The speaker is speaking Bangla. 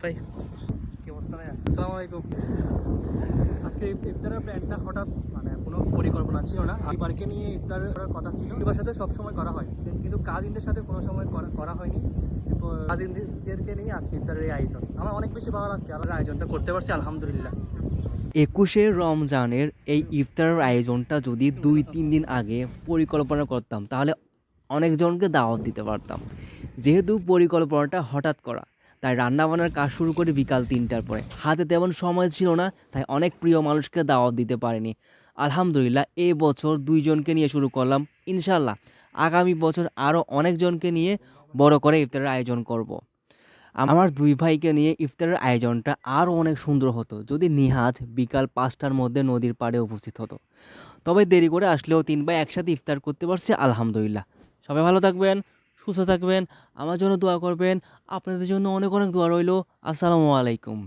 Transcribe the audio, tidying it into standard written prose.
ভাই কি অবস্থা ভাইয়া? আসসালামু আলাইকুম। আজকে ইফতারের প্ল্যানটা হঠাৎ, মানে কোনো পরিকল্পনা ছিল না। পরিবারকে নিয়ে ইফতার করার কথা ছিল, পরিবারের সাথে সবসময় করা হয়, কিন্তু কাজিনদের সাথে কোনো সময় করা হয়নি। কাজিনদেরকে নিয়ে আজকে ইফতারের এই আয়োজন আমার অনেক বেশি ভালো লাগছে। আমরা আয়োজনটা করতে পারছি, আলহামদুলিল্লাহ। ২১শে রমজানের এই ইফতারের আয়োজনটা যদি ২-৩ দিন আগে পরিকল্পনা করতাম তাহলে অনেকজনকে দাওয়াত দিতে পারতাম। যেহেতু পরিকল্পনাটা হঠাৎ করা, তাই রান্নাবান্নার কাজ শুরু করি বিকাল ৩টার পরে। হাতে তেমন সময় ছিল না, তাই অনেক প্রিয় মানুষকে দাওয়াত দিতে পারিনি। আলহামদুলিল্লাহ এই বছর ২ জনকে নিয়ে শুরু করলাম। ইনশাআল্লাহ আগামী বছর আরও অনেকজনকে নিয়ে বড় করে ইফতারের আয়োজন করব। আমার ২ ভাইকে নিয়ে ইফতারের আয়োজনটা আরও অনেক সুন্দর হতো যদি নিহাজ বিকাল ৫টার মধ্যে নদীর পাড়ে উপস্থিত হতো। তবে দেরি করে আসলেও ৩ ভাই একসাথে ইফতার করতে পারছি, আলহামদুলিল্লাহ। সবাই ভালো থাকবেন, সুস্থ থাকবেন, আমার জন্য দোয়া করবেন। আপনাদের জন্য অনেক অনেক দোয়া রইল। আসসালামু আলাইকুম।